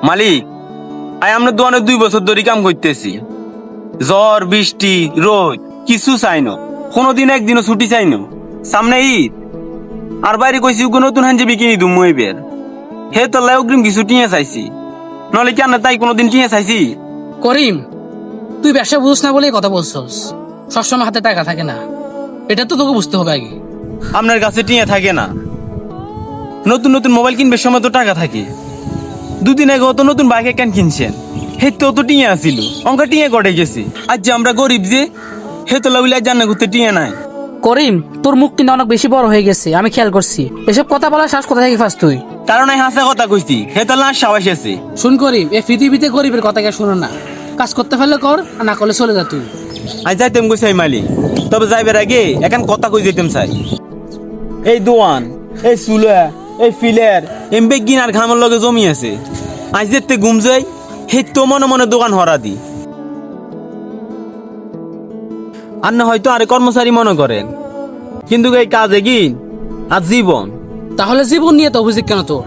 মালিক, আমরা দোকানে 2 বছর ধরে কাম করতেছি। ঝড় বৃষ্টি রোদ কিছু চাই না, কোনোদিন একদিনও ছুটি চাই না। সামনে ঈদ আর বাইরে কইছি নতুন হাঞ্জাবি কিনি দুমু এবার। হে তোল্লাই অগ্রিম কিছু টিয়া চাইছি, নলে কেন তাই কোনোদিন টিয়া চাইছি? করিম, তুই ব্যবসা বুঝছ না বলেই কথা বলছস। সবসময় হাতে টাকা থাকে না, এটা তো তোকে বুঝতে হবে আগে। আপনার কাছে টিয়া থাকে না? নতুন নতুন মোবাইল কিনবে সময় তো টাকা থাকে। 2 দিন আগে তো নতুন বাইক কেন কিনছেন, হে তো টিয়া আসিল, অঙ্কা টিয়া কটে গেছে। আজ যে আমরা গরিব যে, হে তো লাউলে জান্না করতে টিয়া নাই। করিম, তোর মুখ কিন্তু অনেক বেশি বড় হয়ে গেছে, আমি খেয়াল করছি। এসব কথা বলার শ্বাস কোথা থেকে ফাস তুই? কারণ আমি হাসা কথা কইছি, হে তো লাশ সাবাস আছে। শুন করিম, এই পৃথিবীতে গরিবের কথা কে শোনো না। কাজ করতে ফেললে কর, আর না করলে চলে যা তুই। আজ যাইতেম কইছি মালিক, তবে যাইবার আগে এখন কথা কই যেতেম চাই। এই দোয়ান, এই চুলা, এই ফিলের এমবে গিনার ঘামের লগে জমি আছে। আজ যেতে ঘুম যাই, হে তো মনে মনে দোকান হরা দি। আর না হয়তো আরে কর্মচারী মনে করেন, কিন্তু এই কাজে কি আর জীবন। তাহলে জীবন নিয়ে তো অভিযোগ কেন তোর?